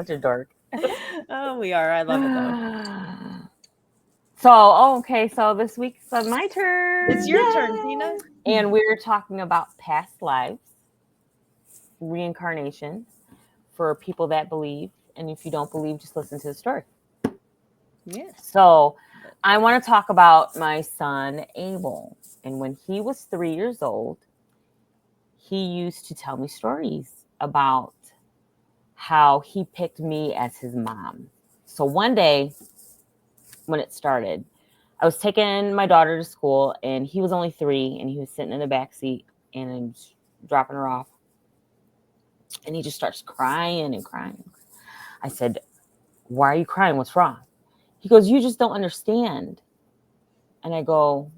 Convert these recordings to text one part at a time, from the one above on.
such a dork. Oh, we are. I love it though. So, okay, so this week's my turn. It's your turn, Tina. And we're talking about past lives, reincarnation, for people that believe. And if you don't believe, just listen to the story. Yes. So I want to talk about my son, Abel. And when he was 3 years old, he used to tell me stories about how he picked me as his mom. So one day when it started, I was taking my daughter to school, and he was only 3, and he was sitting in the back seat, and I'm dropping her off. And he just starts crying and crying. I said, "Why are you crying? What's wrong?" He goes, "You just don't understand." And I go,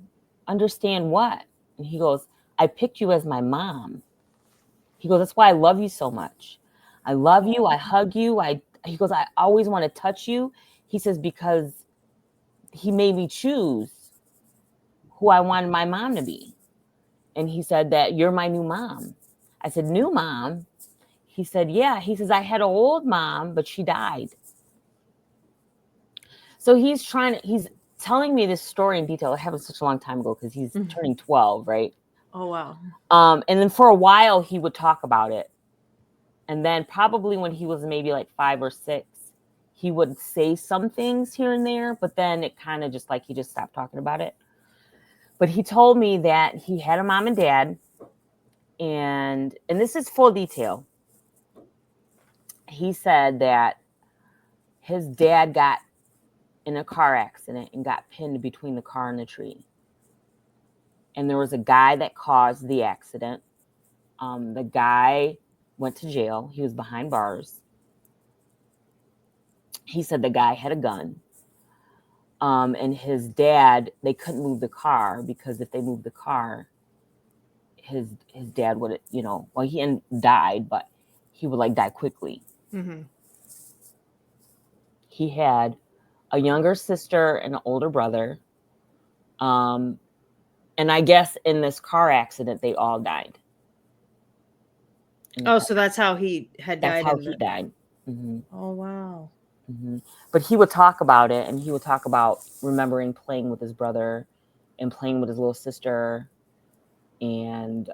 "Understand what?" And he goes, "I picked you as my mom." He goes, "That's why I love you so much. I love you. I hug you. He goes, "I always want to touch you." He says, "Because he made me choose who I wanted my mom to be." And he said that you're my new mom. I said, "New mom?" He said, "Yeah." He says, "I had an old mom, but she died." So he's telling me this story in detail. It happened such a long time ago because he's turning 12, right? Oh, wow. And then for a while he would talk about it. And then probably when he was maybe like 5 or 6, he would say some things here and there, but then it kind of just like he just stopped talking about it. But he told me that he had a mom and dad, and this is full detail. He said that his dad got in a car accident and got pinned between the car and the tree. And there was a guy that caused the accident. The guy went to jail. He was behind bars. He said the guy had a gun. And his dad, they couldn't move the car because if they moved the car, his dad would, well, he died, but he would like die quickly. Mm-hmm. He had a younger sister and an older brother. And I guess in this car accident, they all died. Oh, so that's how he had died. That's how he died. Mm-hmm. Oh, wow. Mm-hmm. But he would talk about it, and he would talk about remembering playing with his brother and playing with his little sister. And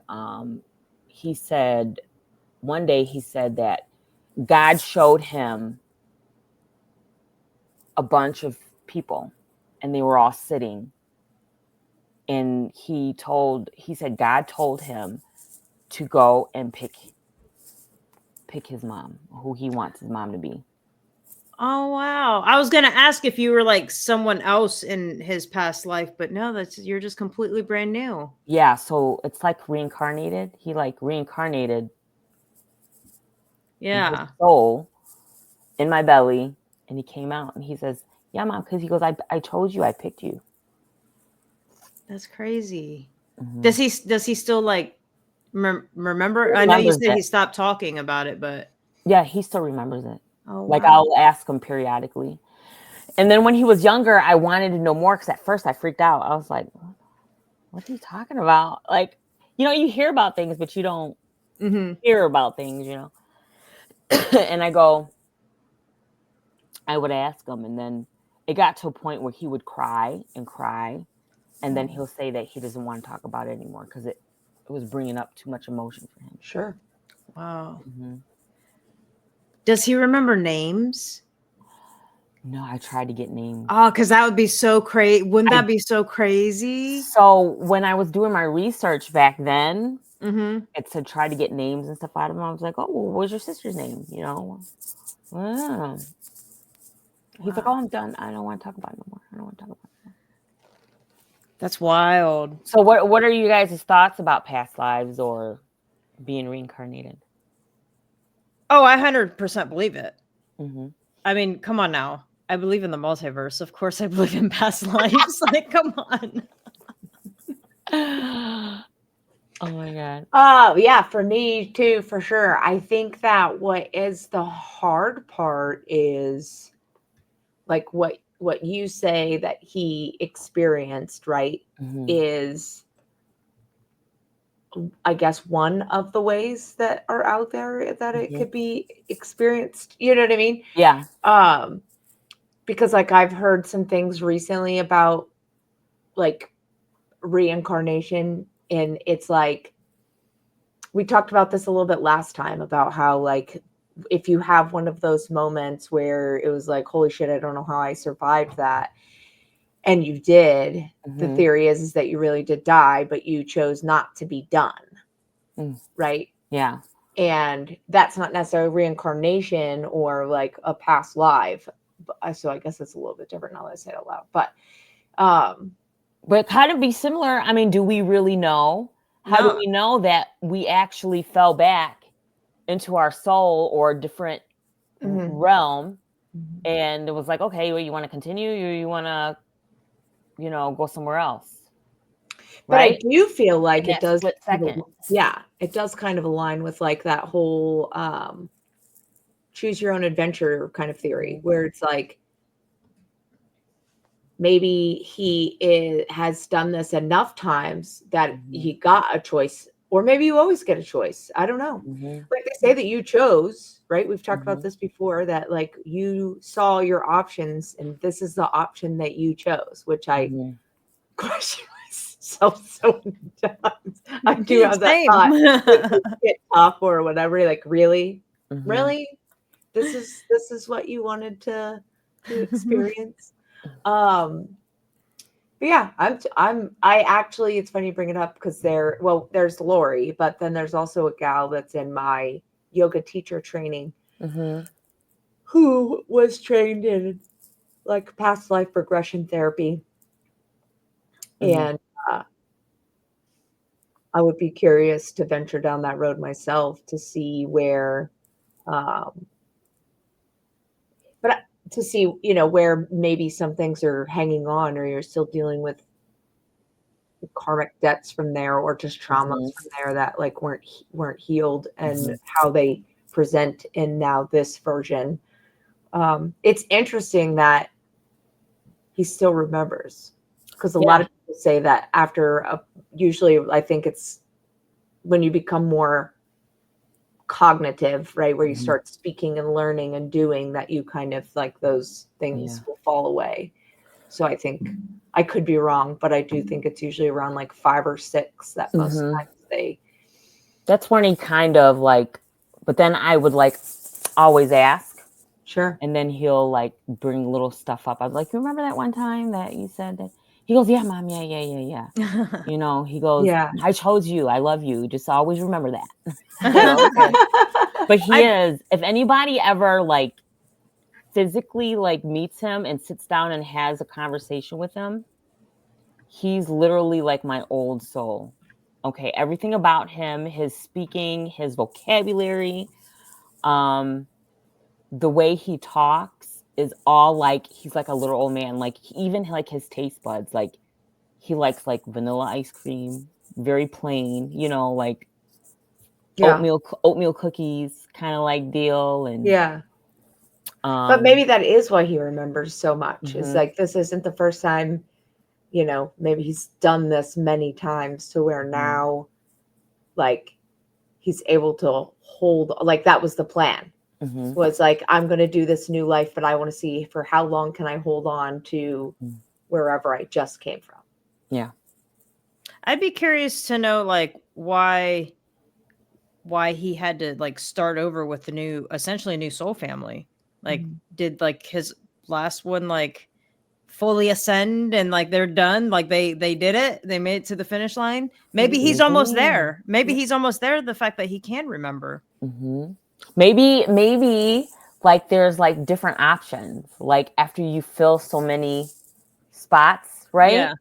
he said, one day he said that God showed him a bunch of people, and they were all sitting. And he said God told him to go and pick his mom, who he wants his mom to be. Oh, wow. I was going to ask if you were like someone else in his past life, but no, you're just completely brand new. Yeah. So it's like reincarnated. He like reincarnated. Yeah. His soul in my belly. And he came out and he says, "Yeah, Mom." Cause he goes, I told you I picked you. That's crazy. Mm-hmm. Does he still like remember? I know you said he stopped talking about it, but yeah, he still remembers it. Oh, like wow. I'll ask him periodically. And then when he was younger, I wanted to know more because at first I freaked out. I was like, "What are you talking about?" Like, you hear about things, but you don't hear about things, And I would ask him, and then it got to a point where he would cry and cry, and then he'll say that he doesn't want to talk about it anymore because it was bringing up too much emotion for him. Sure. Wow. Mm-hmm. Does he remember names? No, I tried to get names. Oh, because that would be so crazy. Wouldn't that be so crazy? So when I was doing my research back then, it said try to get names and stuff out of him. I was like, "Oh, well, what's your sister's name?" Wow. He's like, "Oh, I'm done. I don't want to talk about it no more. I don't want to talk about it." That's wild. So what are you guys' thoughts about past lives or being reincarnated? Oh, I 100% believe it. Mm-hmm. I mean, come on now. I believe in the multiverse. Of course, I believe in past lives. Like, come on. Oh my God. Oh, yeah, for me too, for sure. I think that what is the hard part is like what you say that he experienced, right? Mm-hmm. Is I guess one of the ways that are out there that it could be experienced. You know what I mean? Yeah. Because like I've heard some things recently about like reincarnation, and it's like we talked about this a little bit last time about how like if you have one of those moments where it was like, holy shit, I don't know how I survived that, and you did, the theory is that you really did die, but you chose not to be done. Right? Yeah. And that's not necessarily reincarnation or like a past life. So I guess it's a little bit different now that I say it out loud. But kind of be similar. I mean, do we really know? How do we know that we actually fell back into our soul or a different realm? And it was like, okay, well, you want to continue, or you want to, go somewhere else. But I Right? do feel like In it that does, split second. yeah, it does kind of align with like that whole choose your own adventure kind of theory, where it's like maybe he has done this enough times that he got a choice, or maybe you always get a choice. I don't know. Like they say that you chose, right? We've talked about this before, that like you saw your options and this is the option that you chose, which I question myself so many times. I do have that thought with get tough or whatever. Like, really? Really? This is what you wanted to experience? But yeah, I actually, it's funny you bring it up because there's Lori, but then there's also a gal that's in my yoga teacher training who was trained in like past life regression therapy. And I would be curious to venture down that road myself to see where, but to see, where maybe some things are hanging on or you're still dealing with karmic debts from there or just traumas from there that like weren't healed, and how they present in now this version. It's interesting that he still remembers, because a lot of people say that after usually I think it's when you become more cognitive, right, where you start speaking and learning and doing, that you kind of like those things will fall away. So I think, I could be wrong, but I do think it's usually around like 5 or 6 that most times they. That's when he kind of like, but then I would like always ask. Sure. And then he'll like bring little stuff up. I'm like, you remember that one time that you said that? He goes, yeah, Mom, yeah. He goes, I chose you. I love you. Just always remember that. Okay. But he is, if anybody ever like physically like meets him and sits down and has a conversation with him, he's literally like my old soul. Okay. Everything about him, his speaking, his vocabulary, the way he talks is all like, he's like a little old man. Like even like his taste buds, like he likes like vanilla ice cream, very plain, like oatmeal cookies kind of like deal. And but maybe that is why he remembers so much. Is like, this isn't the first time, maybe he's done this many times to where now like he's able to hold, like that was the plan. Was like, I'm going to do this new life, but I want to see for how long can I hold on to wherever I just came from. Yeah. I'd be curious to know like why he had to like start over with essentially a new soul family. Like did like his last one like fully ascend and like they're done, like they did it, they made it to the finish line? Maybe he's almost there. Maybe he's almost there. The fact that he can remember. Maybe like there's like different options, like after you fill so many spots, right?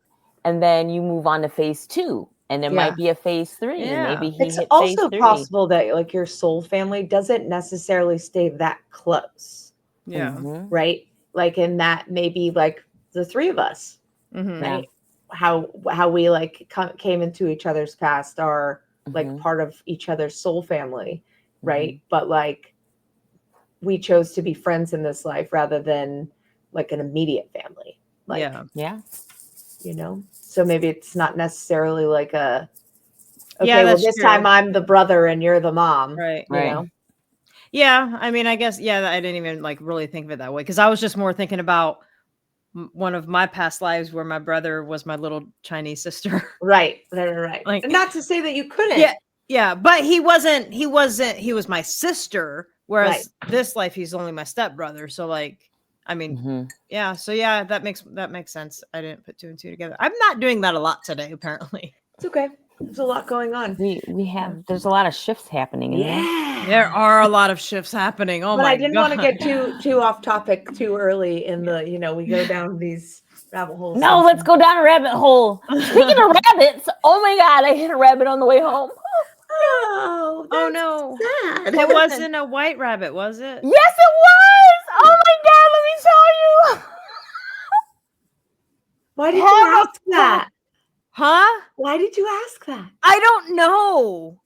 And then you move on to phase 2, and there might be a phase 3. Maybe he it's hit also phase 3. possible that like your soul family doesn't necessarily stay that close. Right, like in that maybe like the 3 of us, right? How we like came into each other's past are like part of each other's soul family, right? But like we chose to be friends in this life rather than like an immediate family, like yeah. So maybe it's not necessarily like a Okay, Yeah, well, that's this true. time I'm the brother and you're the mom. Right. You Right. know? Yeah, I mean, I guess, yeah, I didn't even like really think of it that way because I was just more thinking about one of my past lives where my brother was my little Chinese sister. Right. Like, And not to say that you couldn't. yeah, yeah, but he was my sister, whereas this life he's only my stepbrother. So like, I mean, Mhm. yeah, so yeah, that makes sense. I didn't put 2 and 2 together. I'm not doing that a lot today, apparently. It's okay. There's a lot going on. We have there's a lot of shifts happening in there. Yeah. There are a lot of shifts happening. Oh But my I didn't want to god. get too off topic too early in the, we go down these rabbit holes. No, let's go down a rabbit hole. Speaking of rabbits, oh my god, I hit a rabbit on the way home. Oh, Oh no. sad. It wasn't a white rabbit, was it? Yes, it was. Oh my god, let me tell you. Why did you ask that? Huh? Why did you ask that? I don't know.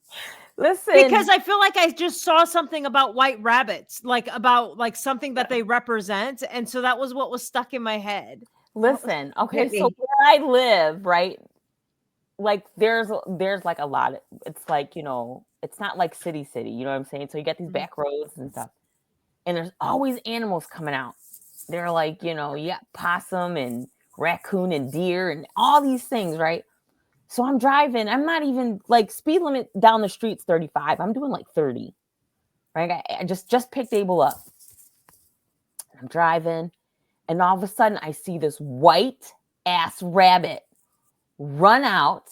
Listen, Because I feel like I just saw something about white rabbits, like about like something that they represent, and so that was what was stuck in my head. listen. Okay, Hit so me. where I live, right? Like there's like a lot. It's like, it's not like city, you know what I'm saying? So you got these back roads and stuff. And there's always animals coming out. They're like, you got possum and raccoon and deer and all these things, right? So I'm driving. I'm not even like speed limit down the street's 35. I'm doing like 30. Right? I just picked Abel up. I'm driving, and all of a sudden I see this white ass rabbit run out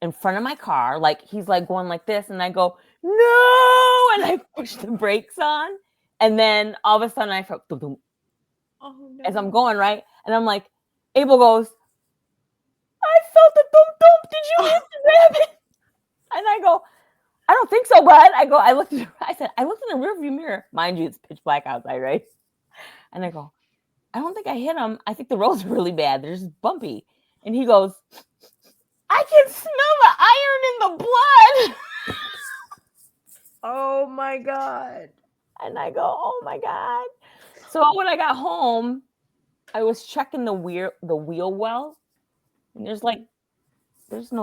in front of my car. Like he's like going like this, and I go, no, and I push the brakes on. And then all of a sudden I felt boom, boom, Oh no. as I'm going, right? And I'm like, Abel goes, I felt a thump thump. Did you hit the rabbit? And I go, I don't think so, bud. I looked in the rearview mirror. Mind you, it's pitch black outside, right? And I go, I don't think I hit him. I think the roads are really bad. They're just bumpy. And he goes, I can smell the iron in the blood. Oh my god. And I go, oh my God. So when I got home, I was checking the wheel well. And there's no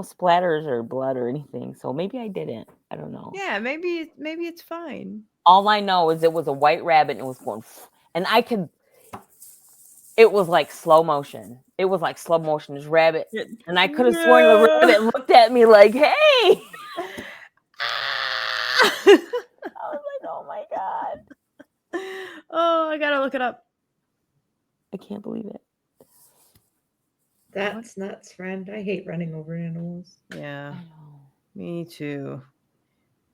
splatters or blood or anything. So maybe I didn't. I don't know. Yeah, maybe it's fine. All I know is it was a white rabbit and it was going, and it was like slow motion. It was like slow motion, this rabbit. And I could have sworn the rabbit looked at me like, hey. I was like, oh my God. Oh, I gotta look it up. I can't believe it. That's nuts, friend. I hate running over animals. Yeah, I know. me too.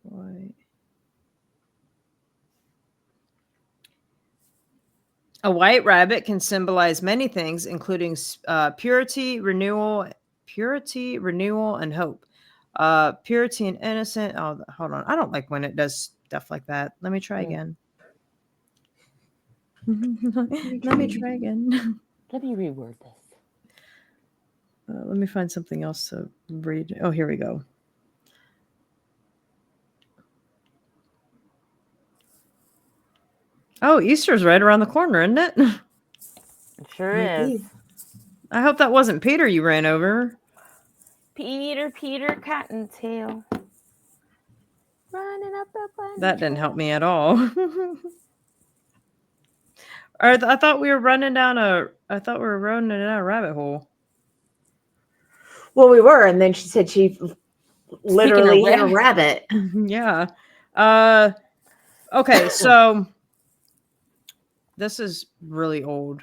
White. A white rabbit can symbolize many things, including purity, renewal, and hope. Purity and innocent. Oh, hold on. I don't like when it does stuff like that. Let me try again. Let me try again. Let me reword this. Let me find something else to read. Oh, here we go. Oh, Easter's right around the corner, isn't it? It sure is. I hope that wasn't Peter you ran over. Peter Cottontail. Running up the bunny That didn't help trail. me at all. I thought we were running down a rabbit hole. Well, we were, and then she said she literally hit a rabbit. Yeah. Okay, so this is really old.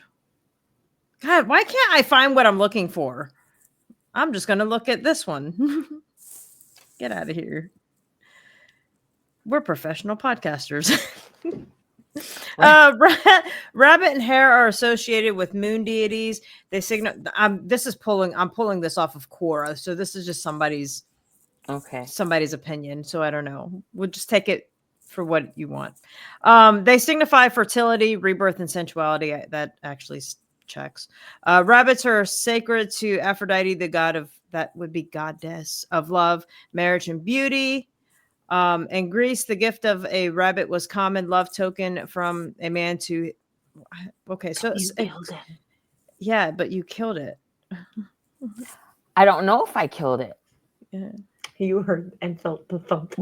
God, why can't I find what I'm looking for? I'm just going to look at this one. Get out of here. We're professional podcasters. Rabbit and hare are associated with moon deities. They signal. I'm pulling this off of Quora, so this is just somebody's opinion. So I don't know. We'll just take it for what you want. They signify fertility, rebirth, and sensuality. That actually checks. Rabbits are sacred to Aphrodite, the goddess of love, marriage, and beauty. In Greece, the gift of a rabbit was common love token from a man to. Okay, so You killed him. Yeah, but you killed it. I don't know if I killed it. Yeah. You heard and felt the thump.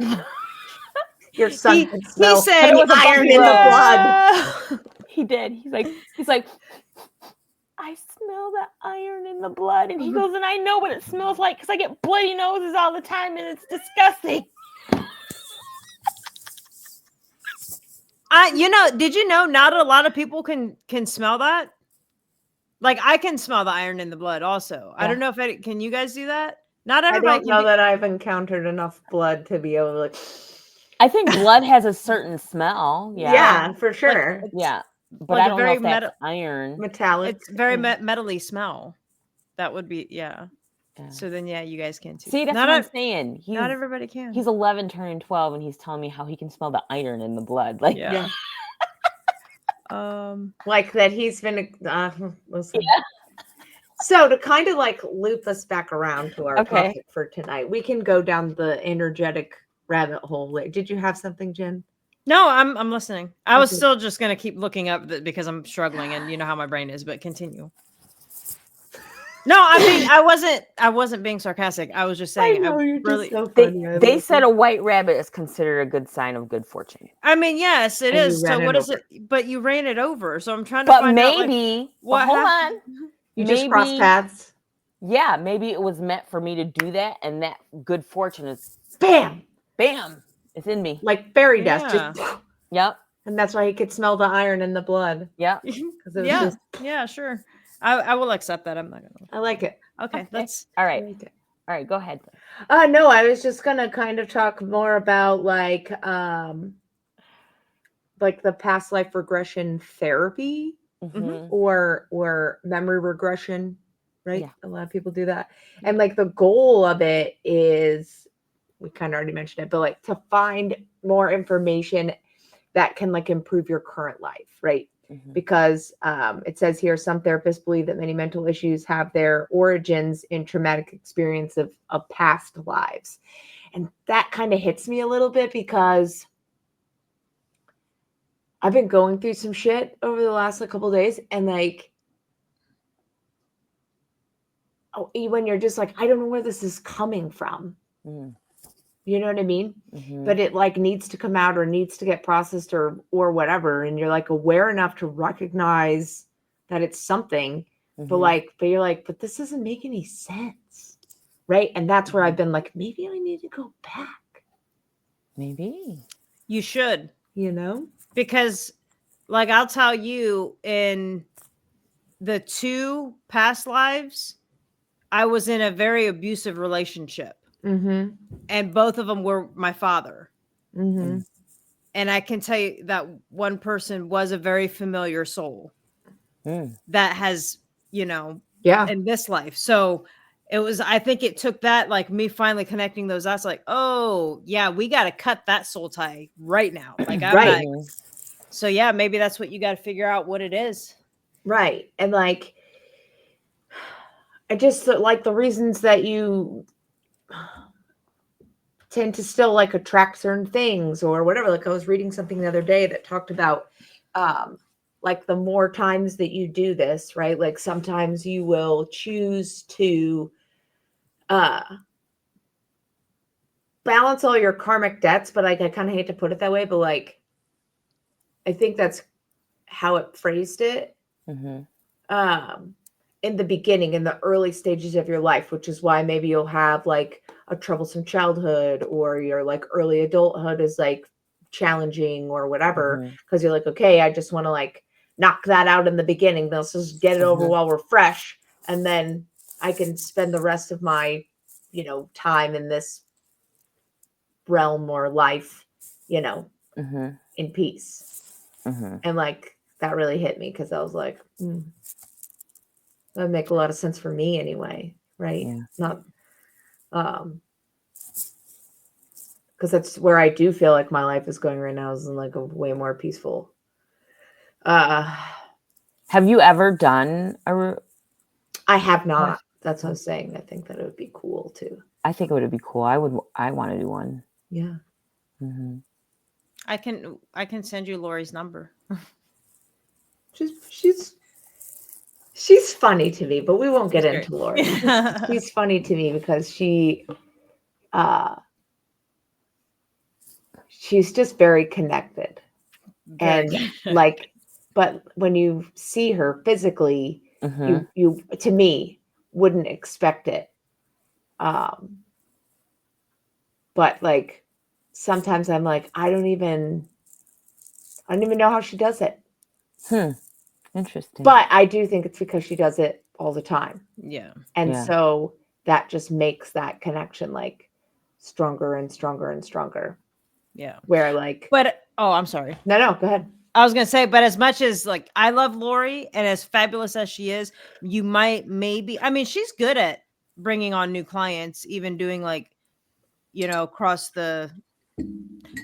Your son can smell He said It was a iron bumpy in the road. blood. He did. He's like, I smell the iron in the blood. And he goes, and I know what it smells like because I get bloody noses all the time and it's disgusting. Did you know not a lot of people can smell that? Like I can smell the iron in the blood also. I don't know if can you guys do that? Not I everybody don't can know that I've encountered enough blood to be able to like. I think blood has a certain smell. Yeah, for sure. Yeah. But like I a don't know very if that's iron. Metallic. It's very yeah. metally smell. That would be Yeah. So then you guys can too. See, that's what I'm saying. Not everybody can. He's 11 turning 12 and he's telling me how he can smell the iron in the blood. Like Yeah. Like that he's been listen. Yeah. So to kind of like loop us back around to our Okay. topic for tonight, we can go down the energetic rabbit hole. Did you have something, Jen? No, I'm listening. I was Okay. still just gonna keep looking up because I'm struggling, and you know how my brain is. But continue. No, I wasn't being sarcastic. I was just saying. I know you're really, just so funny. They said a white rabbit is considered a good sign of good fortune. I mean, yes, it And you is. ran So it what is over. it? But you ran it over. So I'm trying to But find out. Like, maybe, what hold happened? on. You just crossed paths. Yeah, maybe it was meant for me to do that, and that good fortune is Bam! It's in me. Like fairy dust. Just Yep. and that's why he could smell the iron in the blood. Yep. Yeah, sure. I will accept that. I'm not gonna. I like it. Okay, let's. All right. All right, go ahead. No, I was just gonna kind of talk more about like the past life regression therapy or memory regression, right? Yeah. A lot of people do that. And like the goal of it is, we kind of already mentioned it, but like to find more information that can like improve your current life, right? Because it says here, some therapists believe that many mental issues have their origins in traumatic experience of past lives. And that kind of hits me a little bit because I've been going through some shit over the last couple of days, and like, when you're just like, I don't know where this is coming from. You know what I mean? But it like needs to come out or needs to get processed or whatever. And you're like aware enough to recognize that it's something, but you're like, but this doesn't make any sense. Right. And that's where I've been like, maybe I need to go back. Maybe. You should. You know? Because like I'll tell you, in the 2 past lives, I was in a very abusive relationship. And both of them were my father. And I can tell you that one person was a very familiar soul that has, in this life. So it was, I think it took that, like me finally connecting those dots, like, oh yeah, we got to cut that soul tie right now. Like, I'm not. So yeah, maybe that's what you got to figure out what it is. Right. And like, I just like the reasons that you tend to still like attract certain things or whatever. Like I was reading something the other day that talked about like the more times that you do this, right? Like sometimes you will choose to balance all your karmic debts, but like I kind of hate to put it that way, but like I think that's how it phrased it. In the beginning, in the early stages of your life, which is why maybe you'll have like a troublesome childhood or your like early adulthood is like challenging or whatever, because you're like, okay, I just want to like knock that out in the beginning. Let's just get it over while we're fresh, and then I can spend the rest of my time in this realm or life in peace. And like that really hit me because I was like, that would make a lot of sense for me anyway, right? Not because that's where I do feel like my life is going right now, is in like a way more peaceful. Have you ever done I have not. That's what I was saying. I think that it would be cool too. I think it would be cool. I want to do one. Yeah. I can send you Lori's number. She's funny to me, but we won't get into Lori. She's funny to me because she she's just very connected. Very And like, but when you see her physically, you to me wouldn't expect it. But like sometimes I'm like, I don't even know how she does it. Interesting. But I do think it's because she does it all the time. Yeah. And Yeah. so that just makes that connection like stronger and stronger and stronger. Yeah. Where like, But I'm sorry. no, go ahead. I was gonna say, but as much as like I love Lori and as fabulous as she is, you might maybe, I mean, she's good at bringing on new clients, even doing like, you know, across the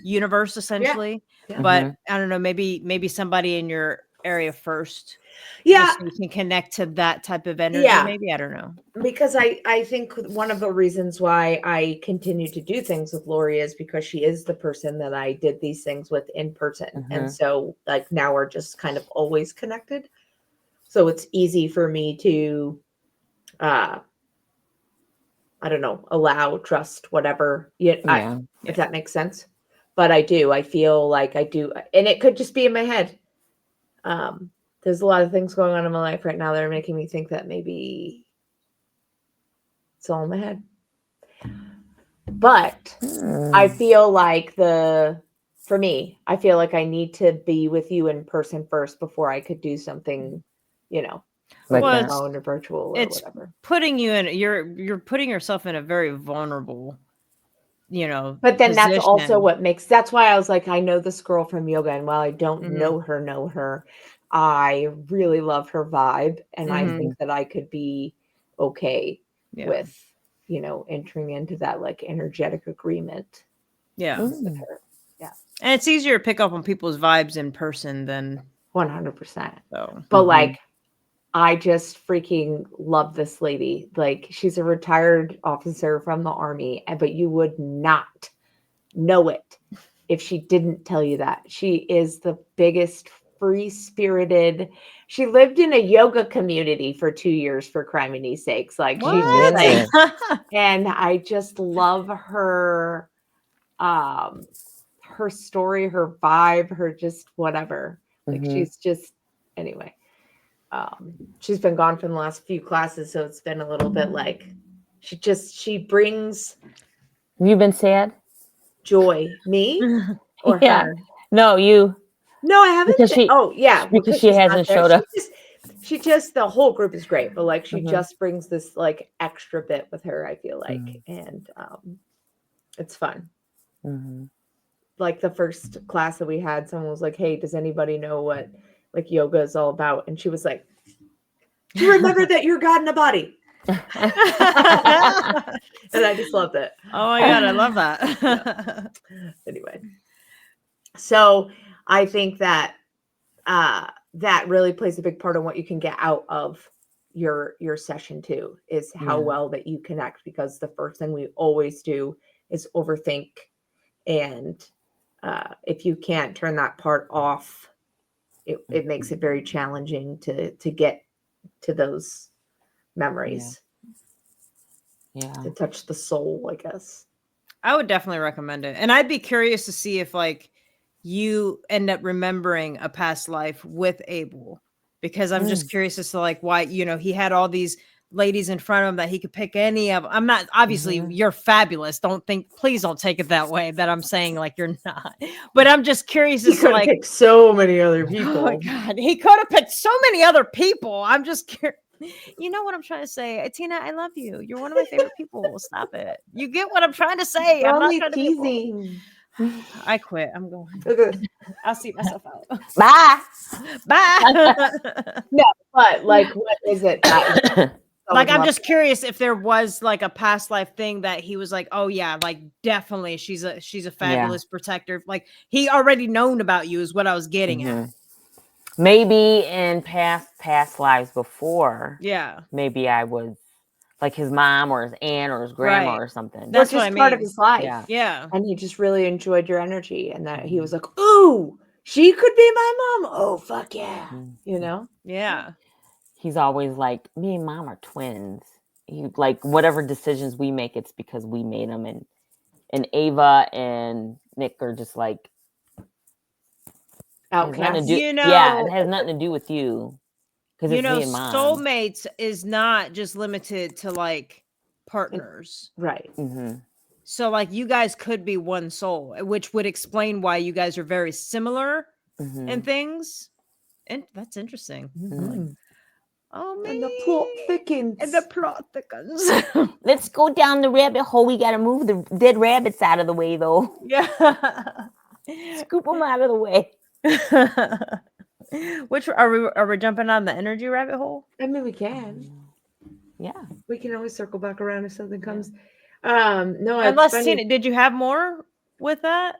universe essentially. Yeah. But I don't know, maybe somebody in your area first. Yeah. Just so you can connect to that type of energy. Yeah. Maybe, I don't know. Because I think one of the reasons why I continue to do things with Lori is because she is the person that I did these things with in person. And so like now we're just kind of always connected. So it's easy for me to I don't know, allow, trust, whatever. If that makes sense. But I do. I feel like I do, and it could just be in my head. There's a lot of things going on in my life right now that are making me think that maybe it's all in my head. But I feel like for me, I feel like I need to be with you in person first before I could do something, you know, like Well, phone or virtual or whatever. Putting you in, you're putting yourself in a very vulnerable, you know, but then position. That's also what makes, that's why I was like, I know this girl from yoga, and while I don't know her, I really love her vibe, and I think that I could be okay with, you know, entering into that like energetic agreement. Yeah. With her. Yeah. And it's easier to pick up on people's vibes in person than 100%. So, but like, I just freaking love this lady. Like, she's a retired officer from the Army, but you would not know it if she didn't tell you that. She is the biggest free-spirited. She lived in a yoga community for 2 years, for criminy sakes. Like, she's just like, and I just love her, her story, her vibe, her just whatever. Like, she's just, anyway. She's been gone from the last few classes, so it's been a little bit like she brings. Have you been sad? Joy. Me or her? No, you. No, I haven't. Because she hasn't showed up. She just the whole group is great, but like she just brings this like extra bit with her, I feel like, and it's fun. Like the first class that we had, someone was like, "Hey, does anybody know what like yoga is all about?" And she was like, "Do you remember that you're God in a body?" And I just loved it. Oh my God, I love that. Anyway, so I think that that really plays a big part on what you can get out of your session too, is how well that you connect, because the first thing we always do is overthink, and if you can't turn that part off, it makes it very challenging to get to those memories. To touch the soul, I guess. I would definitely recommend it. And I'd be curious to see if like you end up remembering a past life with Abel, because I'm just curious as to like why, you know, he had all these ladies in front of him that he could pick any of. I'm not, obviously you're fabulous. Please don't take it that way that I'm saying like you're not, but I'm just curious as to like pick so many other people. Oh my God, he could have picked so many other people. I'm just curious. You know what I'm trying to say, Tina, I love you. You're one of my favorite people. Stop it. You get what I'm trying to say. I'm not trying teasing. I quit. I'm going. I'll see myself out. Bye. No, but like, what is it? Like, I'm just curious if there was like a past life thing that he was like, oh yeah, like definitely she's a fabulous protector. Like he already known about you is what I was getting at. Maybe in past lives before. Yeah. Maybe I was like his mom or his aunt or his grandma or something. That's just what I mean. Part of his life. Yeah. And he just really enjoyed your energy, and that he was like, ooh, she could be my mom. Oh, fuck yeah. You know? Yeah. He's always like, me and mom are twins. He like whatever decisions we make, it's because we made them, and and Ava and Nick are just like Outcast. Yeah, it has nothing to do with you because it's me and Mom. Soulmates is not just limited to like partners, right? Mm-hmm. So like you guys could be one soul, which would explain why you guys are very similar in things, and that's interesting. Mm-hmm. Oh man, And the plot thickens. Let's go down the rabbit hole. We got to move the dead rabbits out of the way, though. Yeah, Scoop them out of the way. Which are we jumping on the energy rabbit hole? I mean, we can. Yeah, we can always circle back around if something comes. No, unless Tina, did you have more with that?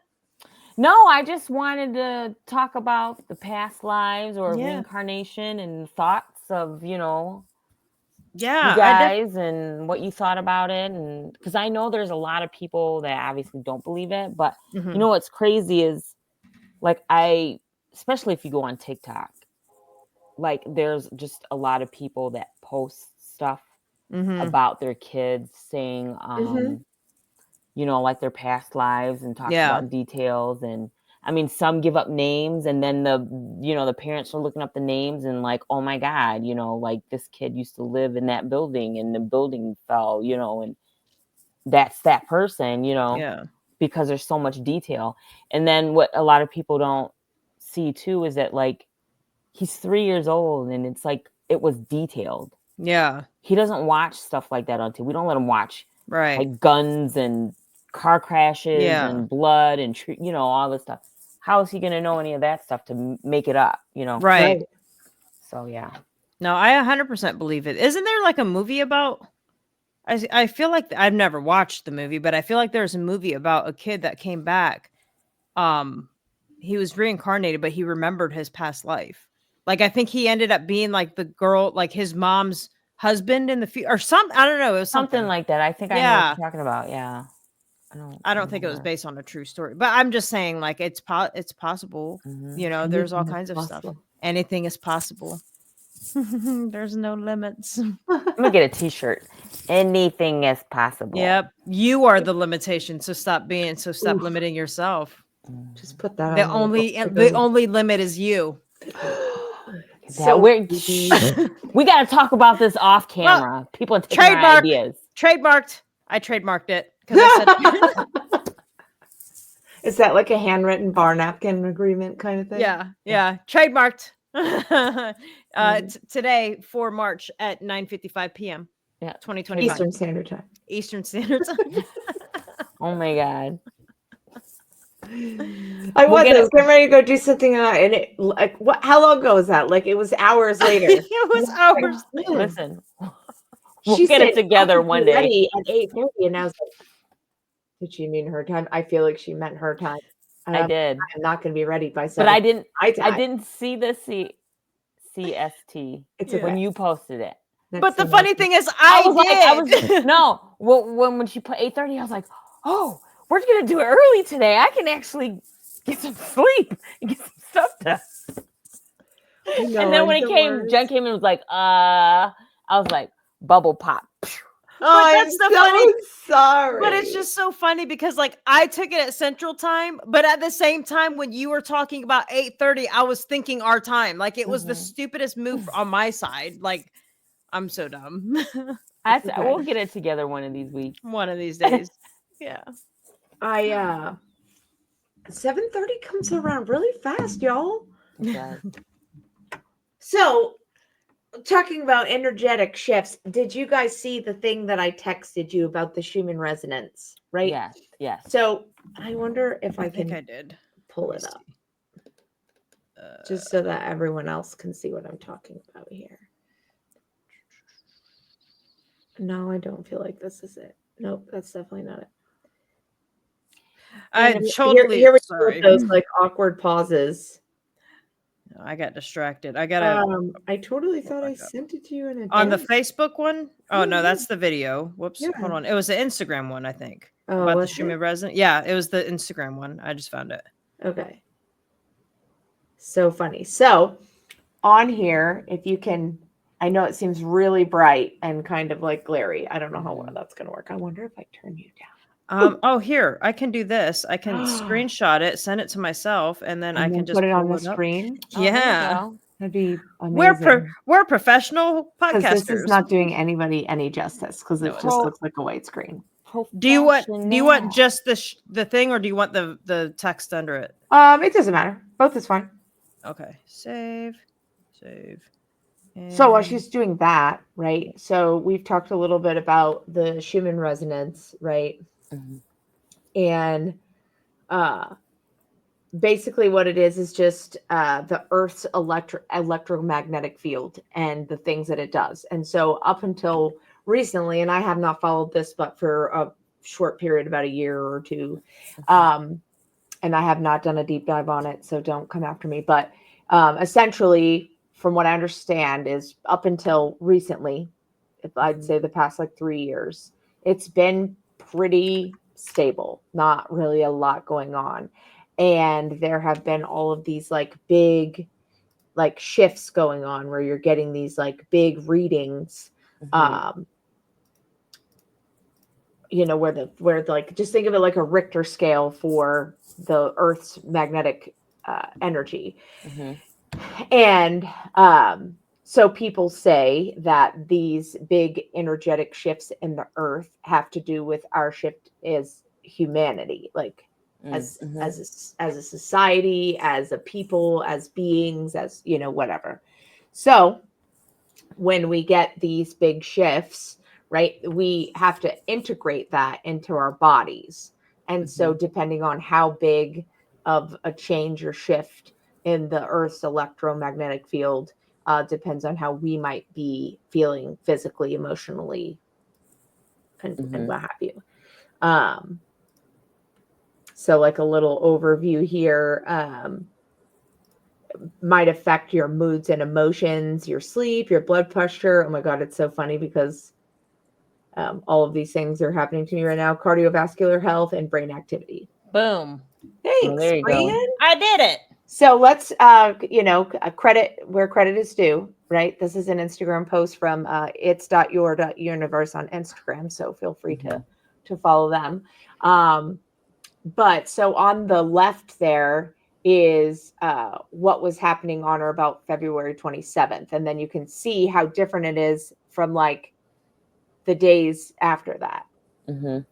No, I just wanted to talk about the past lives or reincarnation and thoughts of, you guys and what you thought about it. And because I know there's a lot of people that obviously don't believe it, but you know what's crazy is like especially if you go on TikTok, like there's just a lot of people that post stuff about their kids saying, like their past lives and talk about details. And I mean, some give up names and then the parents are looking up the names and like, oh my God, like this kid used to live in that building and the building fell, and that's that person, because there's so much detail. And then what a lot of people don't see too is that like he's 3 years old and it's like it was detailed. Yeah. He doesn't watch stuff like that on TV. We don't let him watch like guns and car crashes and blood and all this stuff. How is he going to know any of that stuff to make it up? Right. So yeah. No, I 100% believe it. Isn't there like a movie about? I feel like I've never watched the movie, but I feel like there's a movie about a kid that came back. He was reincarnated, but he remembered his past life. Like I think he ended up being like the girl, like his mom's husband in the future, or something. I don't know. It was something like that. I think I know what you're talking about. Yeah. I don't think it was based on a true story, but I'm just saying like it's possible. There's all kinds of stuff. Anything is possible. There's no limits. I'm gonna get a t-shirt. Anything is possible. Yep. You are the limitation. So stop limiting yourself. Just put that the on. The only limit is you. So we got to talk about this off camera. Well, people are taking my ideas. Trademarked. I trademarked it because I said. Is that like a handwritten bar napkin agreement kind of thing? Yeah. Trademarked. Today for March at 9:55 p.m. Yeah, 2025 Eastern Standard Time. Eastern Standard Time. Oh my God. I was getting ready to go do something, and it like what? How long ago was that? Like it was hours later. It was hours. Listen, we'll get it together one day. Ready at 8:30, and I was like, "Did she mean her time?" I feel like she meant her time. I did. I'm not going to be ready by 7. But I didn't see the CST when you posted it. But the funny thing is, I did. When she put 8:30, I was like, oh. We're going to do it early today. I can actually get some sleep and get some stuff done. And then when Jen came in and was like, I was like, bubble pop. Oh, that's the funny. Sorry. But it's just so funny because like I took it at Central Time, but at the same time when you were talking about 8:30, I was thinking our time. Like it was the stupidest move on my side. Like I'm so dumb. We'll get it together one of these weeks. One of these days. Yeah. 7:30 comes around really fast, y'all. Yeah. So, talking about energetic shifts, did you guys see the thing that I texted you about the Schumann resonance? Right? Yes. So, I wonder if I think I did pull it up, just so that everyone else can see what I'm talking about here. No, I don't feel like this is it. Nope, that's definitely not it. I'm totally here we go with those like awkward pauses. I got distracted. I totally thought I sent it to you on the Facebook one. Oh no, that's the video. Whoops, hold on. It was the Instagram one, I think. About the Schumann resonance. Yeah, it was the Instagram one. I just found it. Okay. So funny. So on here, if you can, I know it seems really bright and kind of like glary. I don't know how well that's going to work. I wonder if I turn you down. Oh, here, I can do this. I can screenshot it, send it to myself, and then I And can then just put it on pull the it up. screen. Oh, there you Yeah. go. That'd be We're amazing. we're professional Because this is podcasters. not doing anybody any justice because No, it it's just not. looks like a white screen. Do you want Professional. just the thing, or do you want the text under it? It doesn't matter. Both is fine. Okay. Save. So while And she's doing that, right? So we've talked a little bit about the Schumann resonance, right? Mhm. And uh basically what it is just the Earth's electromagnetic field and the things that it does. And so up until recently, and I have not followed this but for a short period, about a year or two, and I have not done a deep dive on it, so don't come after me. But essentially, from what I understand, is up until recently, if I'd say the past like 3 years, it's been pretty stable, not really a lot going on. And there have been all of these like big like shifts going on where you're getting these like big readings. Mhm. Where like just think of it like a Richter scale for the Earth's magnetic energy. Mhm. And so people say that these big energetic shifts in the Earth have to do with our shift as humanity, like Mhm. as a society, as a people, as beings, as whatever. So when we get these big shifts, right, we have to integrate that into our bodies. And so, Mhm. depending on how big of a change or shift in the Earth's electromagnetic field, depends on how we might be feeling physically, emotionally, and Mhm. what have you. Um, so, like a little overview here. Might affect your moods and emotions, your sleep, your blood pressure. Oh my God, it's so funny because all of these things are happening to me right now: cardiovascular health and brain activity. Boom. Well, Thanks, there you Brian. go. I did it. So let's, credit where credit is due, right? This is an Instagram post from it's.your.universe on Instagram. So feel free to follow them. But so on the left there is what was happening on or about February 27th. And then you can see how different it is from like the days after that. Mhm.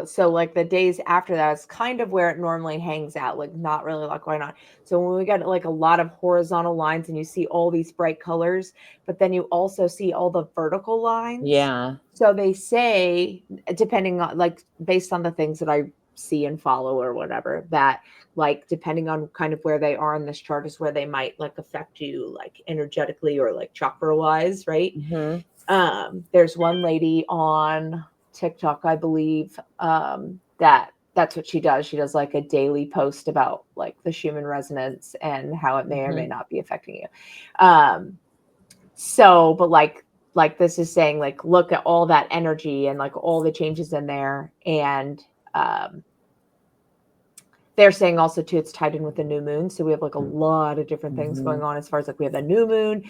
So like the days after that is kind of where it normally hangs out, like not really a lot going on. So when we get like a lot of horizontal lines and you see all these bright colors, but then you also see all the vertical lines. Yeah. So they say, depending on like based on the things that I see and follow or whatever, that like depending on kind of where they are in this chart is where they might like affect you like energetically or like chakra wise, right? Mhm. There's one lady on TikTok, I believe, that's what she does. She does like a daily post about like the Schumann resonance and how it may or may Mhm. not be affecting you. So, but like this is saying like look at all that energy and like all the changes in there, and they're saying also too it's tied in with the new moon, so we have like a lot of different things going on as far as like we have a new moon,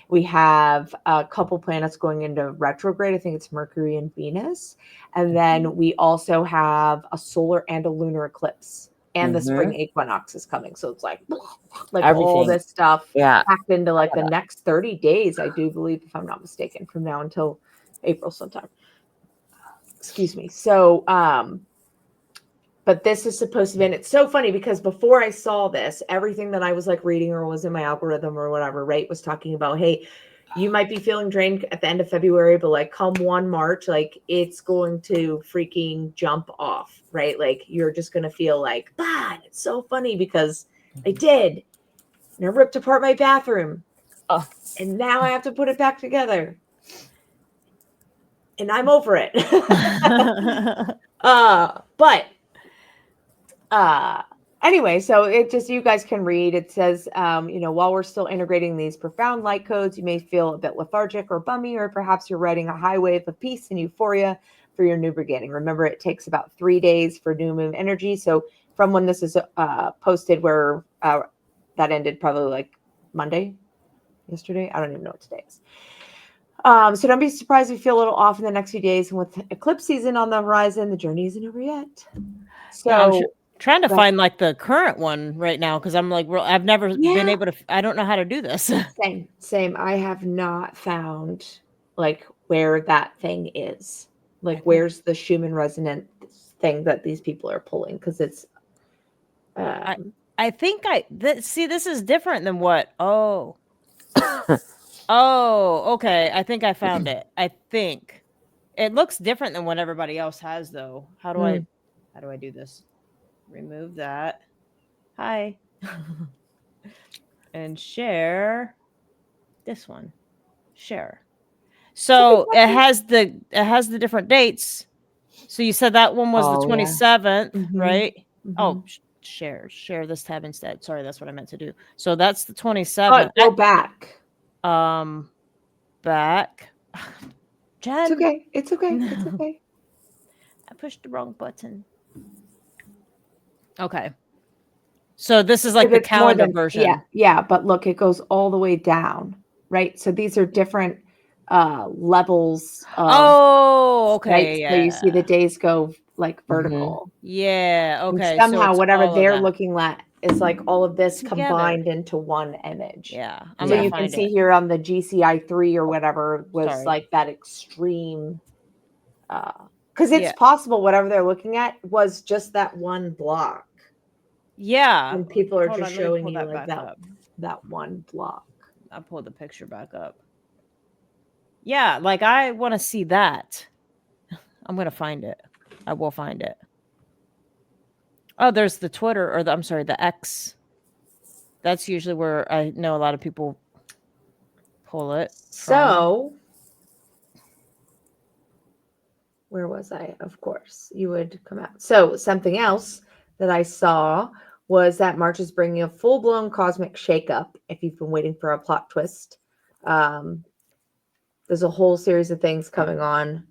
we have a couple planets going into retrograde. I think it's Mercury and Venus, and then we also have a solar and a lunar eclipse, and the spring Mhm. equinox is coming, so it's like all Everything. this stuff Yeah. packed into like the next 30 days, I do believe, if I'm not mistaken, from now until April sometime. Excuse me. So but this is supposed to be, and it's so funny because before I saw this, everything that I was like reading or was in my algorithm or whatever, right, was talking about, hey, you might be feeling drained at the end of February, but like come 1 March, like it's going to freaking jump off, right? Like you're just going to feel like, and it's so funny because I did. And I ripped apart my bathroom. Oh. And now I have to put it back together. And I'm over it. But anyway, so it just, you guys can read, it says while we're still integrating these profound light codes, you may feel a bit lethargic or bummy, or perhaps you're riding a high wave of peace and euphoria for your new beginning. Remember, it takes about 3 days for new moon energy. So from when this is posted, where that ended probably like Monday, yesterday, I don't even know what today is. So don't be surprised if you feel a little off in the next few days. And with eclipse season on the horizon, the journey isn't over yet. Yeah, I'm So trying to but find like the current one right now because I'm like, I've never been yeah, able to. I don't know how to do this. same. I have not found like where that thing is. Like I think where's the Schumann resonant thing that these people are pulling? Because it's I um I think see this is different than what. Oh, okay. I think I found it. I think it looks different than what everybody else has though. How do I do this? Remove that. Hi. And share this one. Share. So it has the different dates. So you said that one was the Oh, yeah. 27th, Mhm, right? Oh, mhm. share this tab instead. Sorry, that's what I meant to do. So that's the 27th. Go back. Back. It's Jen, okay. It's okay. It's no, okay. I pushed the wrong button. Okay. So this is like If the it's more calendar than version. yeah, but look, it goes all the way down, right? So these are different levels of Oh, right. okay, So you see the yeah. days go like Mm-hmm. vertical. Yeah, And okay. So somehow it's whatever all of they're that looking at is like all of this together. combined into one image. Yeah, I'm So gonna you Yeah. can find see it. here on the GCI3 or whatever was Sorry. like that extreme because it's Yeah. possible whatever they're looking at was just that one block. Yeah. And people are Hold just on, let me showing pull you that like back up. that one block. I pulled the picture back up. Yeah, like I want to see that. I'm gonna find it. I will find it. Oh, there's the Twitter or I'm sorry, the X. That's usually where I know a lot of people pull it from. So where was I? Of course, you would come out. So something else that I saw was that March is bringing a full-blown cosmic shakeup. If you've been waiting for a plot twist, um, there's a whole series of things coming on.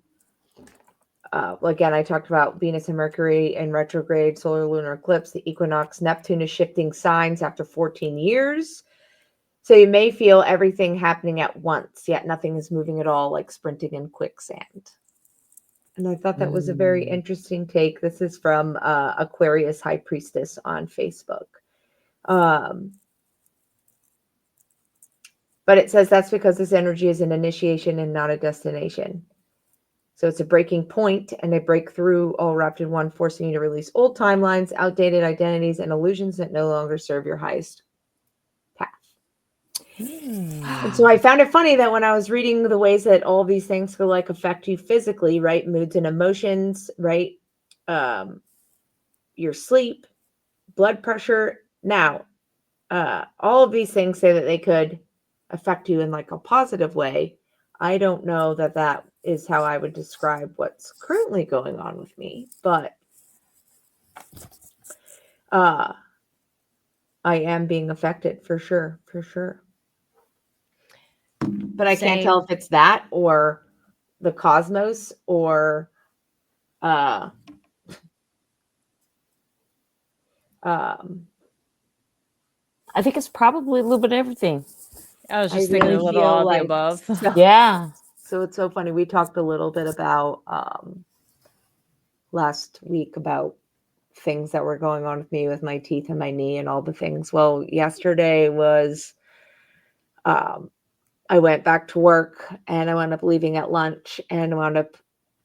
Again, I talked about Venus and Mercury in retrograde, solar lunar eclipse, the equinox. Neptune is shifting signs after 14 years. So you may feel everything happening at once, yet nothing is moving at all, like sprinting in quicksand. And I thought that was a very interesting take. This is from Aquarius High Priestess on Facebook. But it says that's because this energy is an initiation and not a destination. So it's a breaking point and a breakthrough all wrapped in one, forcing you to release old timelines, outdated identities, and illusions that no longer serve your highest path. And so I found it funny that when I was reading the ways that all these things could like affect you physically, right? Moods and emotions, right? Your sleep, blood pressure. Now, all of these things say that they could affect you in like a positive way. I don't know that that is how I would describe what's currently going on with me, but I am being affected for sure, for sure. But I can't tell if it's that or the cosmos or uh um I think it's probably a little bit of everything. I was I just thinking really a little feel all of the like above. Yeah. so it's so funny. We talked a little bit about last week about things that were going on with me with my teeth and my knee and all the things. Well, yesterday was I went back to work and I wound up leaving at lunch and wound up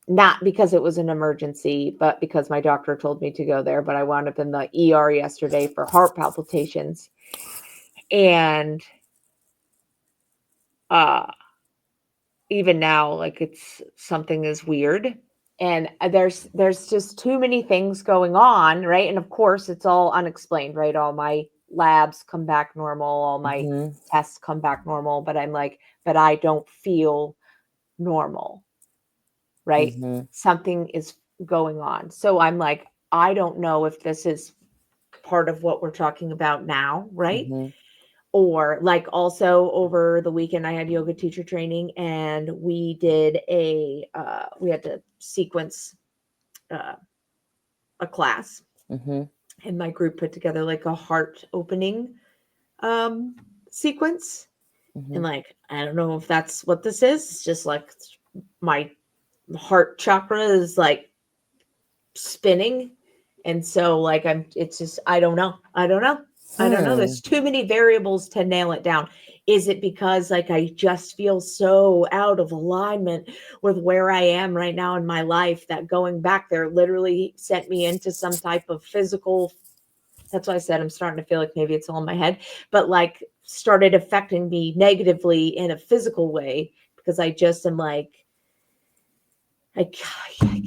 not because it was an emergency, but because my doctor told me to go there. But I wound up in the ER yesterday for heart palpitations. And uh even now, like it's something is weird. And there's just too many things going on, right? And of course it's all unexplained, right? All my labs come back normal, all my Mm-hmm. tests come back normal, but I'm like, but I don't feel normal, right? Mm-hmm. Something is going on. So I'm like, I don't know if this is part of what we're talking about now, right? Mm-hmm. Or like also over the weekend, I had yoga teacher training and we did we had to sequence a class Mm-hmm. and my group put together like a heart opening sequence. And like, I don't know if that's what this is. It's just like my heart chakra is like spinning. And so like it's just I don't know. I don't know. I don't know. There's too many variables to nail it down. Is it because like I just feel so out of alignment with where I am right now in my life that going back there literally sent me into some type of physical, that's why I said I'm starting to feel like maybe it's all in my head, but like started affecting me negatively in a physical way because I just am like, I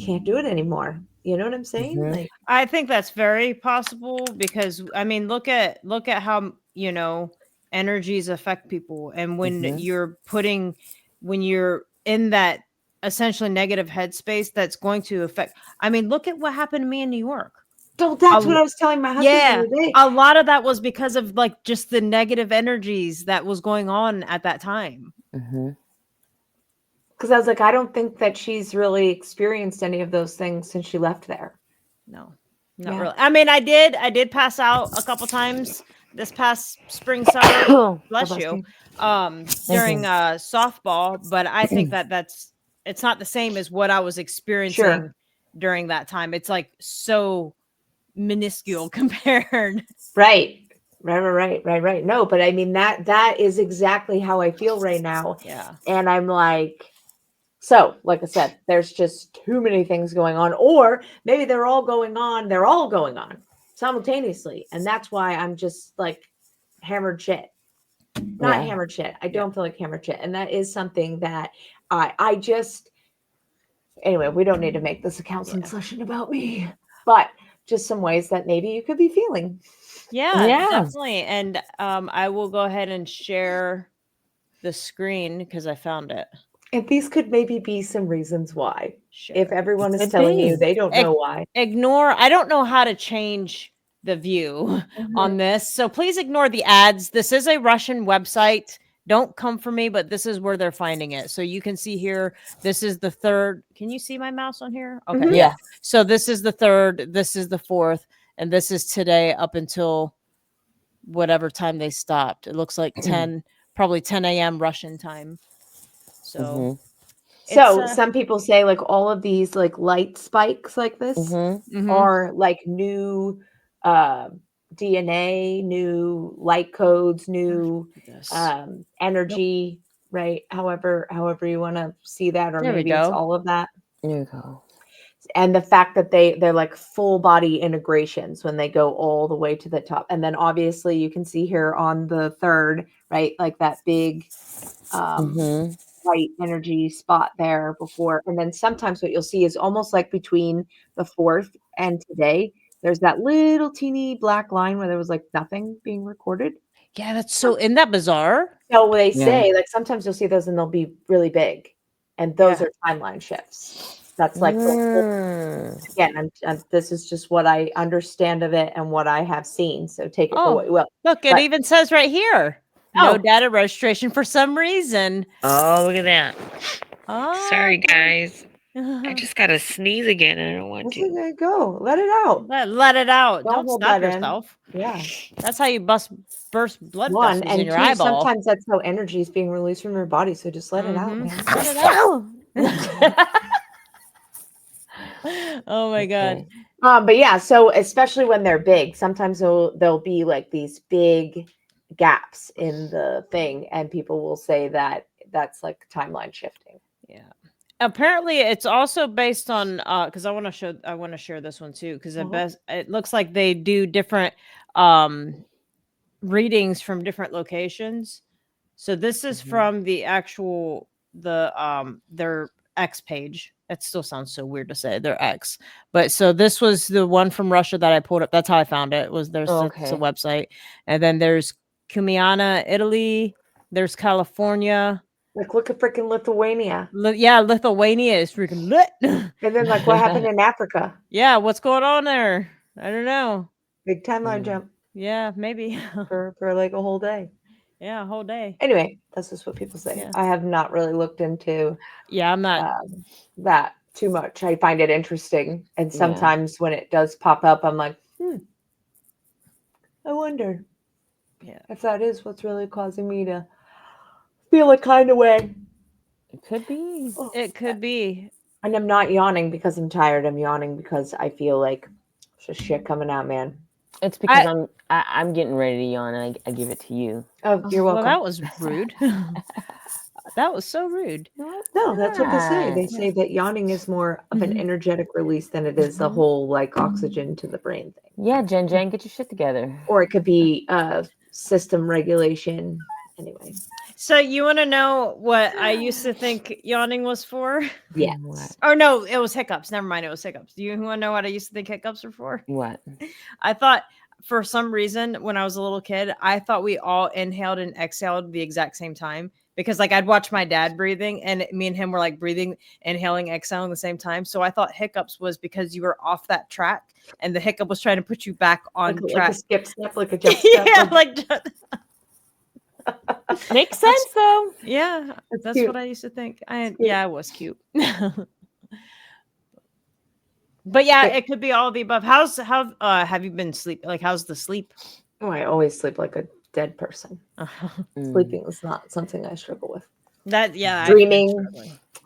can't do it anymore. You know what I'm saying? Like, I think that's very possible because I mean, look at how, you know, energies affect people, and when when you're in that essentially negative headspace, that's going to affect. I mean, look at what happened to me in New York. so that's A- what I was telling my husband the yeah, other day. a lot of that was because of like just the negative energies that was going on at that time. Because I was like, I don't think that she's really experienced any of those things since she left there. No, not Yeah. really. I mean, I did pass out a couple times this past spring, summer. Bless you. During softball, but I think that it's not the same as what I was experiencing Sure. during that time. It's like so minuscule compared. Right. Right. No, but I mean that is exactly how I feel right now. Yeah. And I'm like, so like I said, there's just too many things going on, or maybe they're all going on simultaneously. And that's why I'm just like hammered shit. Not hammered shit. I don't feel like hammered shit. And that is something that I just, anyway, we don't need to make this a counseling session about me, but just some ways that maybe you could be feeling. Yeah, definitely. And I will go ahead and share the screen because I found it. And these could maybe be some reasons why. Share. If everyone is telling you they don't know why. Ignore. I don't know how to change the view on this, so please ignore the ads. This is a Russian website. Don't come for me, but this is where they're finding it. So you can see here, this is the third. Can you see my mouse on here? Okay. Yeah. So this is the third, this is the fourth, and this is today up until whatever time they stopped. It looks like 10, probably 10 a.m. Russian time. So So some people say like all of these like light spikes like this are like new DNA, new light codes, new energy, right? However you want to see that, or There we maybe it's go. all of that. There you go. And the fact that they're like full body integrations when they go all the way to the top. And then obviously you can see here on the third, right? Like that big white energy spot there before. And then sometimes what you'll see is almost like between the fourth and today, there's that little teeny black line where there was like nothing being recorded. Yeah, that's so, isn't that bizarre? So they say like sometimes you'll see those and they'll be really big. And those are timeline shifts. That's like again, this is just what I understand of it and what I have seen. So take it for what you will. Look, it even says right here, no data registration for some reason. Oh, look at that. Oh, sorry, guys. I just got to sneeze again. I don't want to. There you go. Let it out. Let it out. Don't hold stop that yourself. In. Yeah. That's how you burst blood One vessels and in your two, eyeball. sometimes that's how energy is being released from your body. So just let it out, man. Let it out. Oh my god. But yeah, so especially when they're big, sometimes there'll be like these big gaps in the thing, and people will say that that's like timeline shifting. Yeah. Apparently it's also based on because I want to share this one too, because it looks like they do different readings from different locations. So this is from the actual their X page. That still sounds so weird to say, their X. But so this was the one from Russia that I pulled up. That's how I found it. Was there's it's a website. And then there's Cumiana, Italy. There's California. Like look at freaking Lithuania. Yeah, Lithuania is freaking lit. And then like what happened in Africa? Yeah, what's going on there? I don't know. Big timeline jump. Yeah, maybe. for like a whole day. Yeah, a whole day. Anyway, that's just what people say. Yeah. I have not really looked into I'm not that too much. I find it interesting. And sometimes when it does pop up, I'm like, I wonder if that is what's really causing me to feel a kind of way. It could be. It could be. And I'm not yawning because I'm tired. I'm yawning because I feel like there's just shit coming out, man. It's because I'm getting ready to yawn, and I give it to you. Oh, you're welcome. Well, that was rude. That was so rude. No, that's what they say. They say that yawning is more of an energetic release than it is the whole like oxygen to the brain thing. Yeah, Jen, get your shit together. Or it could be system regulation. Anyway. So you want to know what I used to think yawning was for? Yes. What? Oh no, it was hiccups. Never mind, it was hiccups. Do you want to know what I used to think hiccups were for? What? I thought for some reason when I was a little kid, I thought we all inhaled and exhaled the exact same time because like I'd watch my dad breathing and me and him were like breathing, inhaling, exhaling the same time. So I thought hiccups was because you were off that track and the hiccup was trying to put you back on track. Like a skip step, like a jump step. Yeah, like Makes sense though. yeah, that's cute. what I used to think. Yeah, it was cute. But yeah, it could be all of the above. How have you been sleep? Like, how's the sleep? Oh, I always sleep like a dead person. Sleeping is not something I struggle with. That yeah, Dreaming,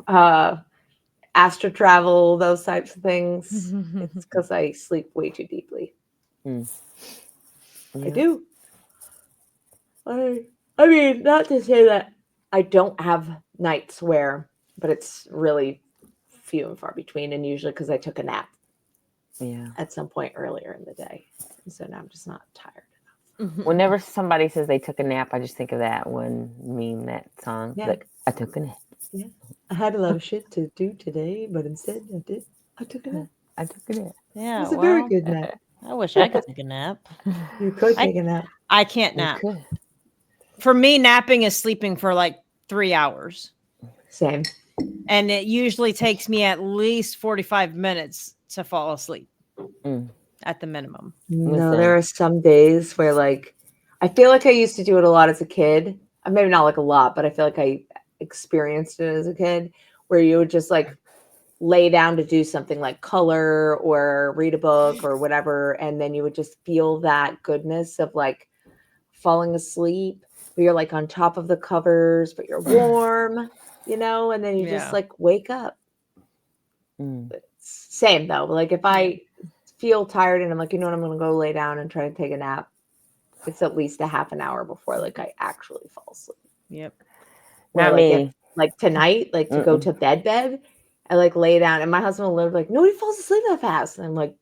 astral travel, those types of things. It's because I sleep way too deeply. Yeah. I do. I mean, not to say that I don't have nights where, but it's really few and far between, and usually because I took a nap. Yeah. At some point earlier in the day, and so now I'm just not tired enough. Whenever somebody says they took a nap, I just think of that one meme, that song. Yeah. Like, I took a nap. Yeah, I had a lot of shit to do today, but instead I took a nap. I took a nap. Yeah, It was a very good nap. I wish I could take a nap. You could take a nap. I can't You nap. could. For me, napping is sleeping for like 3 hours. Same. And it usually takes me at least 45 minutes to fall asleep at the minimum. No, Listen. there are some days where like I feel like I used to do it a lot as a kid. Maybe not like a lot, but I feel like I experienced it as a kid where you would just like lay down to do something like color or read a book or whatever, and then you would just feel that goodness of like falling asleep where you're like on top of the covers but you're warm, you know, and then you just like wake up. Same though, like if I feel tired and I'm like, you know what, I'm gonna go lay down and try to take a nap, it's at least a half an hour before like I actually fall asleep. Yep. Not like me. Like tonight, like to go to bed, I like lay down and my husband will live like, nobody falls asleep that fast. And I'm like,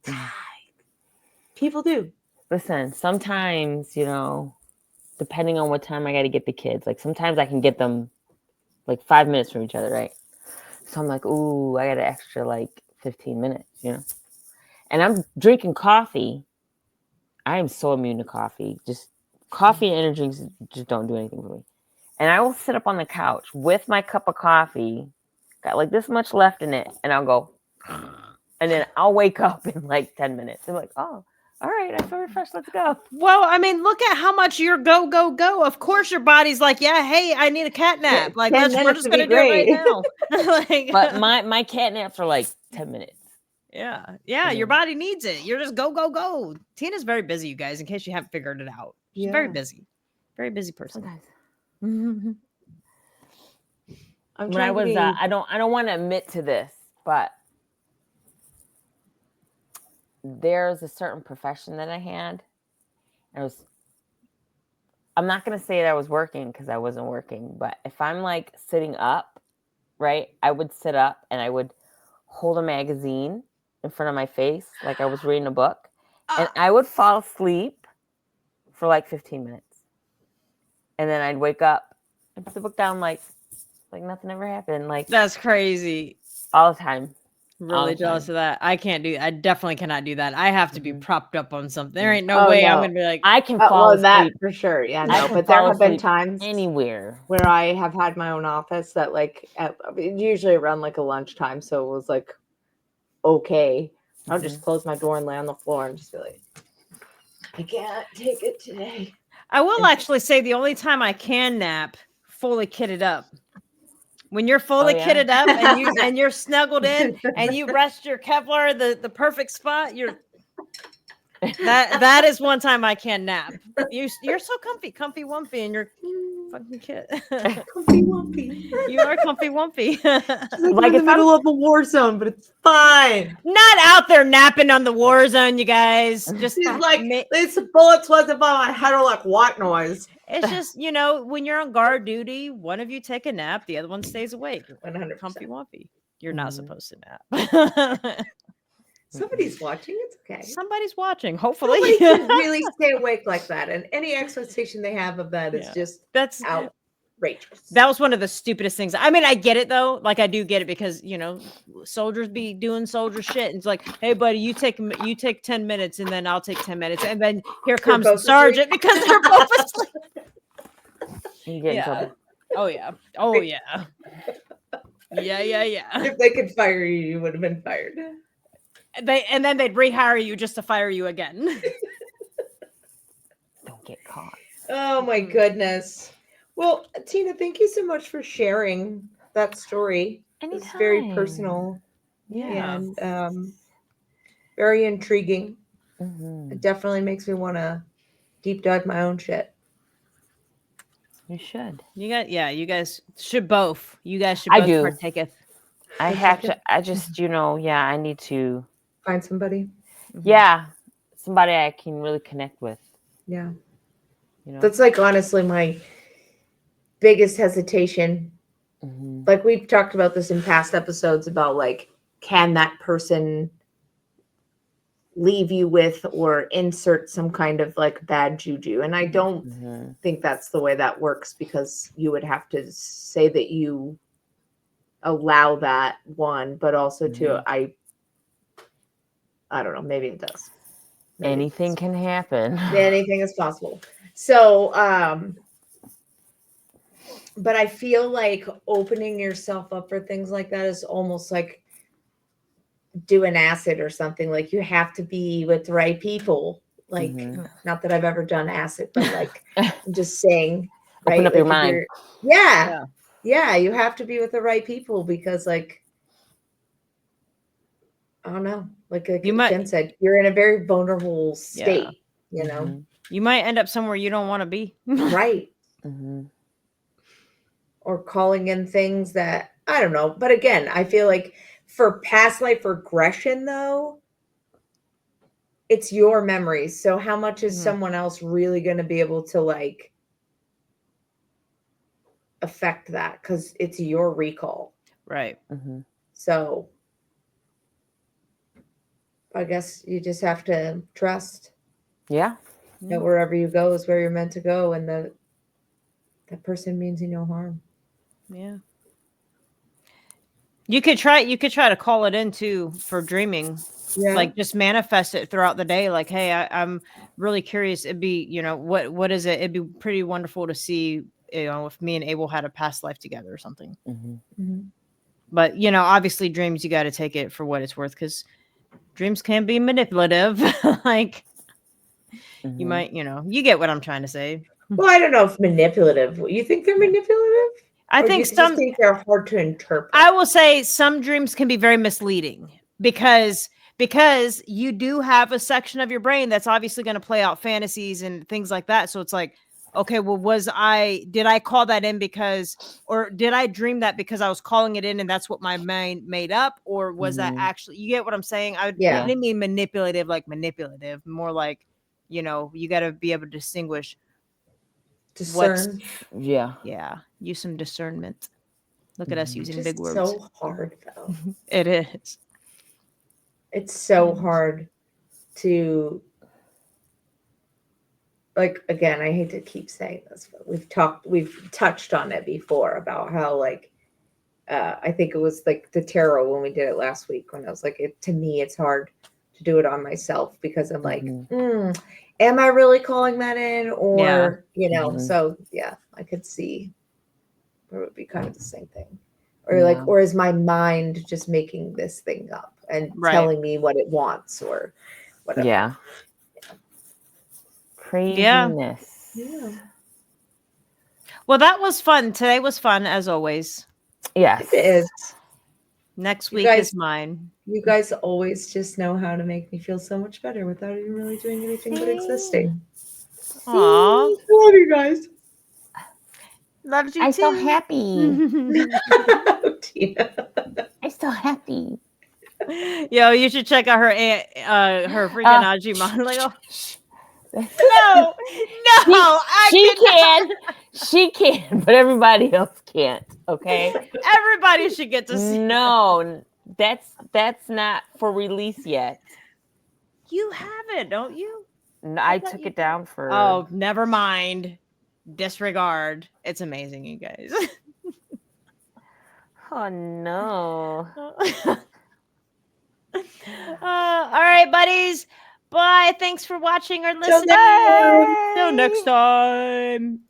people do. Listen, sometimes, you know, depending on what time I got to get the kids, like sometimes I can get them like 5 minutes from each other, right? So I'm like, ooh, I got an extra like 15 minutes, you know? And I'm drinking coffee. I am so immune to coffee. Just coffee and energy drinks just don't do anything for me. And I will sit up on the couch with my cup of coffee, got like this much left in it, and I'll go, and then I'll wake up in like 10 minutes. I'm like, oh, all right, I feel refreshed. Let's go. Well, I mean, look at how much you're go, go, go. Of course, your body's like, yeah, hey, I need a cat nap. Like, we're just going to do it right now. Like, but my cat naps are like 10 minutes. Yeah, your body needs it. You're just go, go, go. Tina's very busy, you guys, in case you haven't figured it out. She's very busy. Very busy person. When I was, I don't want to admit to this, but there's a certain profession that I had. I'm not going to say that I was working because I wasn't working, but if I'm like sitting up, right, I would sit up and I would hold a magazine in front of my face like I was reading a book, and I would fall asleep for like 15 minutes. And then I'd wake up and put the book down like nothing ever happened. Like, that's crazy. All the time. Really jealous of that. I definitely cannot do that. I have to be propped up on something. There ain't no way I'm gonna be like, I can fall asleep. That for sure. Yeah, no, but there have been times anywhere where I have had my own office that like usually around like a lunchtime, so it was like okay. I'll just close my door and lay on the floor and just be like, I can't take it today. I will actually say the only time I can nap fully kitted up. When you're fully kitted up and you're snuggled in and you rest your Kevlar the perfect spot, that is one time I can nap. You're so comfy wumpy, and you're fucking kid. Comfy wumpy. You are comfy wumpy. She's like, Like, we're in the if middle of a war zone, but it's fine. Not out there napping on the war zone, you guys. Just She's like, these bullets wasn't by my head are like white noise. it's just, you know, when you're on guard duty, one of you take a nap, the other one stays awake. 100%. Comfy wumpy. You're not Mhm. supposed to nap. Somebody's watching. It's okay. Somebody's watching, hopefully. Nobody can really stay awake like that, and any expectation they have of that is Yeah. just That's outrageous. that was one of the stupidest things. I mean, I get it though. Like I do get it because, you know, soldiers be doing soldier shit. And it's like, hey buddy, you take 10 minutes and then I'll take 10 minutes. And then here comes the both sergeant because they're both asleep. You get in trouble. Oh yeah. Oh yeah. Yeah. If they could fire you, you would have been fired. And then they'd rehire you just to fire you again. Don't get caught. Oh my goodness. Well, Tina, thank you so much for sharing that story. It's very Anytime. personal Yeah. and very intriguing. Mhm. It definitely makes me want to deep dive my own shit. You should. You guys should both. You guys should I both do. partaketh. I That's have okay. to. I just, I need to. Find somebody. Yeah, somebody I can really connect with. Yeah. You know. That's like honestly my biggest hesitation. Mhm. Like we've talked about this in past episodes about like, can that person leave you with or insert some kind of like bad juju? And I don't Mhm. think that's the way that works, because you would have to say that you allow that, one, but also two, Mhm. I don't know, maybe it does. Maybe it Anything does. can happen. Anything is possible. So but I feel like opening yourself up for things like that is almost like doing acid or something. Like you have to be with the right people. Like, Mhm. not that I've ever done acid, but like I'm just saying, right? Open up like your if mind. you're- Yeah, you have to be with the right people, because like I don't know, like You Jen might said, you're in a very vulnerable state, you know? Mhm. you might end up somewhere you don't want to be. Right. Mhm. Or calling in things that I don't know. But again, I feel like for past life regression, though, it's your memories. So how much is Mhm. someone else really going to be able to like affect that? Because it's your recall. Right. Mhm. So I guess you just have to trust Yeah. that wherever you go is where you're meant to go, and that person means you no harm. Yeah. You could try to call it in too for dreaming. Yeah. Like just manifest it throughout the day. Like, hey, I'm really curious. It'd be, what is it? It'd be pretty wonderful to see, if me and Abel had a past life together or something. Mhm. Mhm. But obviously dreams, you got to take it for what it's worth, because dreams can be manipulative. Like you Mhm. might, you get what I'm trying to say. Well, I don't know if manipulative. You think they're manipulative? I Or think do you just think they're hard to interpret? I will say some dreams can be very misleading, because you do have a section of your brain that's obviously going to play out fantasies and things like that. So it's like, okay, well, did I call that in or did I dream that because I was calling it in and that's what my mind made up? Or was that Mhm. actually, you get what I'm saying? I Yeah. didn't mean manipulative, more like, you got to be able to distinguish. Discern. Yeah. Yeah. Use some discernment. Look at us Mhm. using Just big words. so hard, though. It is. It's so hard to, like, again, I hate to keep saying this, but we've touched on it before about how, like, I think it was like the tarot when we did it last week, when I was like, to me, it's hard to do it on myself, because I'm like, Mhm. am I really calling that in? Or, Mhm. so yeah, I could see where it would be kind of the same thing. Or Yeah. like, or is my mind just making this thing up and Right. telling me what it wants or whatever? Yeah. Craziness. Yeah. Well, that was fun. Today was fun, as always. Yes. It is. Next You week guys- is mine. You guys always just know how to make me feel so much better without even really doing anything but existing. Aw. I love you guys. Loves you I'm too. so happy. Tina. I'm so happy. Yo, you should check out her her freaking IG modeling. No, She can. She can, but everybody else can't. Okay. Everybody should get to see. No, that's not for release yet. You have it, don't you? No, I took it down for. Oh, never mind. Disregard. It's amazing, you guys. Oh no. All right, buddies. Bye. Thanks for watching or listening. next time. Till next time.